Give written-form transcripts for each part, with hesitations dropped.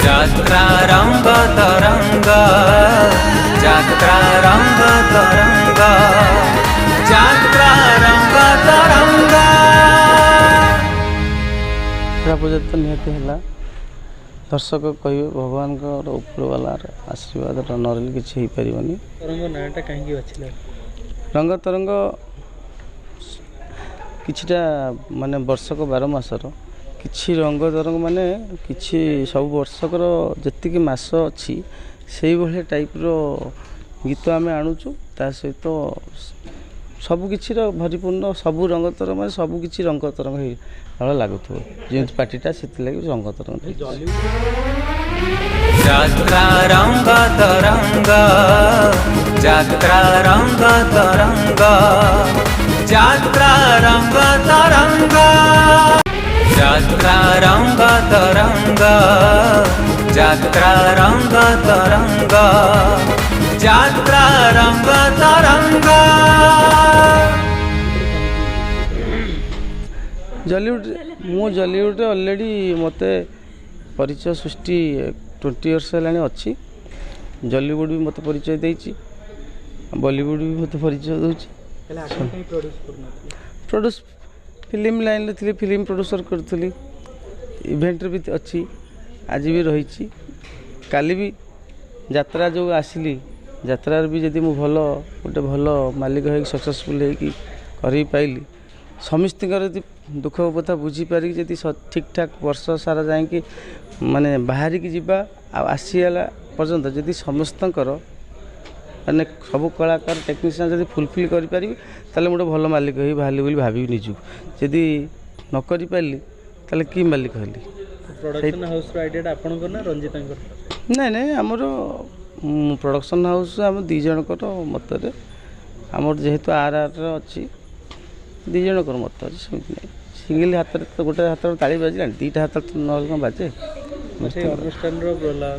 যাত্রা রঙ্গ তরঙ্গ, যাত্রা রঙ্গ তরঙ্গ, যাত্রা রঙ্গ তরঙ্গ। ପୂଜା ତ ନିହାତି ହେଲା। ଦର୍ଶକ କହିବେ ଭଗବାନଙ୍କର ଉପରବାଲାର ଆଶୀର୍ବାଦ ନରହିଲେ କିଛି ହେଇପାରିବନି। ତରଙ୍ଗ ନାଁଟା କାହିଁକି ବାଛିଲେ? ରଙ୍ଗ ତରଙ୍ଗ କିଛିଟା ମାନେ ବର୍ଷକ 12 ମାସର କିଛି ରଙ୍ଗ ତରଙ୍ଗ ମାନେ କିଛି ସବୁ ବର୍ଷକର ଯେତିକି ମାସ ଅଛି ସେଇଭଳିଆ ଟାଇପ୍ର ଗୀତ ଆମେ ଆଣୁଛୁ। ତା ସହିତ ସବୁକିଛିର ଭରିପୂର୍ଣ୍ଣ ସବୁ ରଙ୍ଗ ତରଙ୍ଗ ମାନେ ସବୁକିଛି ରଙ୍ଗ ତରଙ୍ଗ ଭଳିଆ ଲାଗୁଥିବ ଯେମିତି ପାଟିଟା, ସେଥିଲାଗି ରଙ୍ଗ ତରଙ୍ଗ। ଯାତ୍ରା ରଙ୍ଗ ତରଙ୍ଗ, ଯାତ୍ରା ରଙ୍ଗ ତରଙ୍ଗ, ଯାତ୍ରା ରଙ୍ଗ ତରଙ୍ଗ, ଯାତ୍ରା ରଙ୍ଗ ତରଙ୍ଗ, ଯାତ୍ରା ରଙ୍ଗ ତରଙ୍ଗ, ଯାତ୍ରା ରଙ୍ଗ ତରଙ୍ଗ। ଜଲିଉଡ଼ରେ ଅଲରେଡ଼ି ମୋତେ ପରିଚୟ ସୃଷ୍ଟି 20 ବର୍ଷ ହେଲାଣି ଅଛି। ଜଲିଉଡ଼ ବି ମୋତେ ପରିଚୟ ଦେଇଛି, ବଲିଉଡ଼ ବି ମୋତେ ପରିଚୟ ଦେଉଛି। ପ୍ରଡ୍ୟୁସ୍ ଫିଲ୍ମ ଲାଇନ୍ରେ ଥିଲି, ଫିଲ୍ମ ପ୍ରଡ୍ୟୁସର କରୁଥିଲି, ଇଭେଣ୍ଟରେ ବି ଅଛି, ଆଜି ବି ରହିଛି। କାଲି ବି ଯାତ୍ରା ଯେଉଁ ଆସିଲି, ଯାତ୍ରାରେ ବି ଯଦି ମୁଁ ଗୋଟେ ଭଲ ମାଲିକ ହେଇକି ସକ୍ସେସଫୁଲ୍ ହେଇକି କରେଇ ପାଇଲି, ସମସ୍ତଙ୍କର ଯଦି ଦୁଃଖ କଥା ବୁଝିପାରିକି ଯଦି ଠିକ୍ ଠାକ୍ ବର୍ଷ ସାରା ଯାଇକି ମାନେ ବାହାରିକି ଯିବା ଆଉ ଆସିଗଲା ପର୍ଯ୍ୟନ୍ତ ଯଦି ସମସ୍ତଙ୍କର ମାନେ ସବୁ କଳାକାର ଟେକ୍ନିସିଆନ୍ ଯଦି ଫୁଲଫିଲ୍ କରିପାରିବି, ତାହେଲେ ମୁଁ ଗୋଟେ ଭଲ ମାଲିକ ହେଇ ବାହାରିଲି ବୋଲି ଭାବିବି ନିଜକୁ। ଯଦି ନ କରିପାରିଲି ତାହେଲେ କି ମାଲିକ ହେଲି? ପ୍ରଡକ୍ସନ୍ ହାଉସ୍ର ଆଇଡ଼ିଆଟା ଆପଣଙ୍କର ନା ରଞ୍ଜିତାଙ୍କର? ନାଇଁ ଆମର ପ୍ରଡକ୍ସନ୍ ହାଉସ୍ ଆମ ଦୁଇ ଜଣଙ୍କର ମତରେ। ଆମର ଯେହେତୁ ଆର୍ର ଅଛି, ଦୁଇ ଜଣଙ୍କର ମତ ଅଛି, ସେମିତି ନାହିଁ। ସିଙ୍ଗିଲ୍ ହାତରେ ତ ଗୋଟେ ହାତରେ ତାଳି ବାଜିଲାଣି, ଦୁଇଟା ହାତରେ ନହେଲେ କ'ଣ ବାଜେ? ସେଇ ଅନୁଷ୍ଠାନର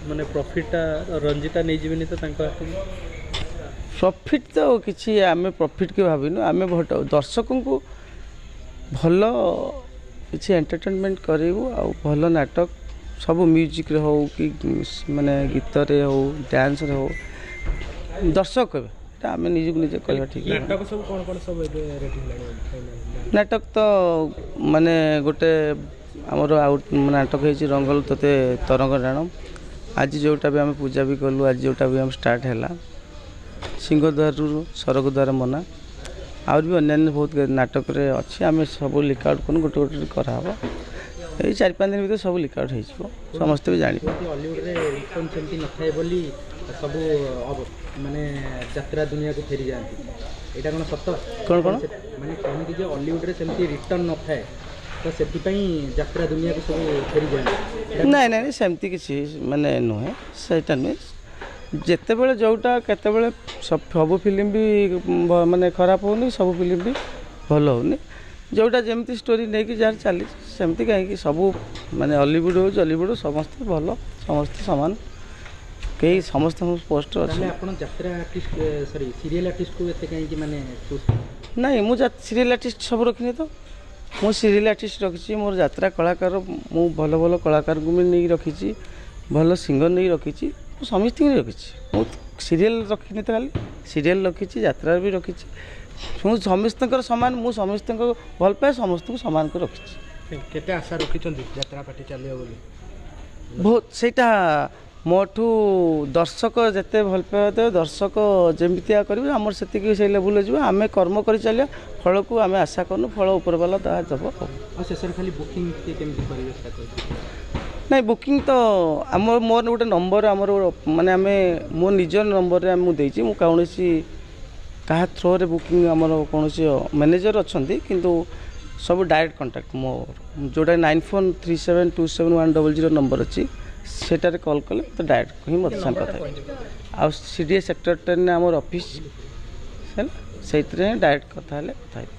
ମାନେ ପ୍ରଫିଟ୍ଟା ରଞ୍ଜିତା ନେଇଯିବେନି ତ ତାଙ୍କ ହାତକୁ? ପ୍ରଫିଟ୍ ତ କିଛି ଆମେ ପ୍ରଫିଟ୍ କି ଭାବିନୁ। ଆମେ ଦର୍ଶକଙ୍କୁ ଭଲ କିଛି ଏଣ୍ଟରଟେନମେଣ୍ଟ କରାଇବୁ। ଆଉ ଭଲ ନାଟକ ସବୁ ମ୍ୟୁଜିକ୍ରେ ହେଉ କି ମାନେ ଗୀତରେ ହେଉ, ଡ୍ୟାନ୍ସରେ ହେଉ, ଦର୍ଶକ କହିବେ, ଏଇଟା ଆମେ ନିଜକୁ ନିଜେ କହିବା ଠିକ୍। ନାଟକ ସବୁ କ'ଣ ସବୁ ଏବେ ରେଡ଼ି ହେଲାଣି? ନାଟକ ତ ମାନେ ଗୋଟେ ଆମର ନାଟକ ହେଇଛି ରଙ୍ଗଲ ତୋତେ ତରଙ୍ଗ ଟାଣ। ଆଜି ଯେଉଁଟା ବି ଆମେ ପୂଜା ବି କଲୁ, ଆଜି ଯେଉଁଟା ବି ଆମେ ଷ୍ଟାର୍ଟ ହେଲା, ସିଂହଦ୍ୱାରରୁ ସ୍ୱର୍ଗଦ୍ୱାର ମନା, ଆହୁରି ବି ଅନ୍ୟାନ୍ୟ ବହୁତ ନାଟକରେ ଅଛି। ଆମେ ସବୁ ଲିକ୍ ଆଉଟ୍ କରୁ, ଗୋଟେ ଗୋଟେ କରାହେବ। ଏଇ 4-5 ଦିନ ଭିତରେ ସବୁ ଲିକ୍ ଆଉଟ୍ ହେଇଯିବ, ସମସ୍ତେ ବି ଜାଣିବେ। ଅଲିଉଡ଼ରେ ରିଟର୍ନ ସେମିତି ନଥାଏ ବୋଲି ସବୁ ମାନେ ଯାତ୍ରା ଦୁନିଆକୁ ଫେରିଯାଆନ୍ତି, ଏଇଟା କ'ଣ ସତ? କ'ଣ ମାନେ କହନ୍ତି ଯେ ଅଲିଉଡ଼ରେ ସେମିତି ରିଟର୍ନ ନଥାଏ, ତ ସେଥିପାଇଁ ଯାତ୍ରା ଦୁନିଆକୁ ସବୁ ଫେରିଯାଆନ୍ତି? ନାଇଁ ସେମିତି କିଛି ମାନେ ନୁହେଁ, ସେଇଟା ନୁହେଁ। ଯେତେବେଳେ ଯେଉଁଟା କେତେବେଳେ ସବୁ ଫିଲ୍ମ ବି ମାନେ ଖରାପ ହେଉନି, ସବୁ ଫିଲ୍ମ ବି ଭଲ ହେଉନି। ଯେଉଁଟା ଯେମିତି ଷ୍ଟୋରି ନେଇକି ଯାହାର ଚାଲିଛି ସେମିତି, କାହିଁକି ସବୁ ମାନେ ଅଲିଉଡ଼ ହଉ ଜଲିଉଡ଼ ସମସ୍ତେ ଭଲ, ସମସ୍ତେ ସମାନ, କେହି ସମସ୍ତଙ୍କ ପୋଷ୍ଟ ଅଛି। ଆପଣ ଯାତ୍ରା ଆର୍ଟିଷ୍ଟ ସିରିଏଲ୍ ଆର୍ଟିଷ୍ଟକୁ ଏତେ କାହିଁକି ମାନେ? ନାଇଁ ମୁଁ ସିରିଏଲ୍ ଆର୍ଟିଷ୍ଟ ସବୁ ରଖିନି ତ। ମୁଁ ସିରିଏଲ୍ ଆର୍ଟିଷ୍ଟ ରଖିଛି, ମୋର ଯାତ୍ରା କଳାକାର, ମୁଁ ଭଲ ଭଲ କଳାକାରଙ୍କୁ ବି ନେଇକି ରଖିଛି, ଭଲ ସିଙ୍ଗର ନେଇକି ରଖିଛି, ମୁଁ ସମସ୍ତଙ୍କୁ ରଖିଛି। ମୁଁ ସିରିଏଲ୍ ରଖିନି ତ, ଖାଲି ସିରିଏଲ୍ ରଖିଛି, ଯାତ୍ରାରେ ବି ରଖିଛି। ମୁଁ ସମସ୍ତଙ୍କର ସମାନ, ମୁଁ ସମସ୍ତଙ୍କୁ ଭଲ ପାଏ, ସମସ୍ତଙ୍କୁ ସମାନ କରି ରଖିଛି। କେତେ ଆଶା ରଖିଛନ୍ତି ଯାତ୍ରା ପାର୍ଟି ଚାଲିବ ବୋଲି? ବହୁତ, ସେଇଟା ମୋଠୁ ଦର୍ଶକ ଯେତେ ଭଲ ପାଇବା ଦେବେ, ଦର୍ଶକ ଯେମିତିଆ କରିବେ ଆମର ସେତିକି ସେଇ ଲେବୁଲ୍ରେ ଯିବ। ଆମେ କର୍ମ କରି ଚାଲିବା, ଫଳକୁ ଆମେ ଆଶା କରୁନୁ, ଫଳ ଉପରବାଲା ତାହା ଦେବ। ଆଉ ଶେଷରେ ଖାଲି ବୁକିଂ କେମିତି କରିବେ? ନାଇଁ ବୁକିଂ ତ ମୋର ଗୋଟେ ନମ୍ବର, ଆମର ମାନେ ମୋ ନିଜ ନମ୍ବରରେ ମୁଁ ଦେଇଛି। ମୁଁ କୌଣସି କାହା ଥ୍ରୋରେ ବୁକିଂ, ଆମର କୌଣସି ମ୍ୟାନେଜର୍ ଅଛନ୍ତି, କିନ୍ତୁ ସବୁ ଡାଇରେକ୍ଟ କଣ୍ଟାକ୍ଟ ମୋର, ଯେଉଁଟା 9437271000 ନମ୍ବର ଅଛି, ସେଟାରେ କଲ୍ କଲେ ତ ଡାଇରେକ୍ଟ ହିଁ ମୋତେ ସାଙ୍ଗେ କଥା ହେବେ। ଆଉ CDA ସେକ୍ଟର 10 ଆମର ଅଫିସ୍ ହେଲା, ସେଇଥିରେ ହିଁ ଡାଇରେକ୍ଟ କଥା ହେଲେ କଥା ହେବେ।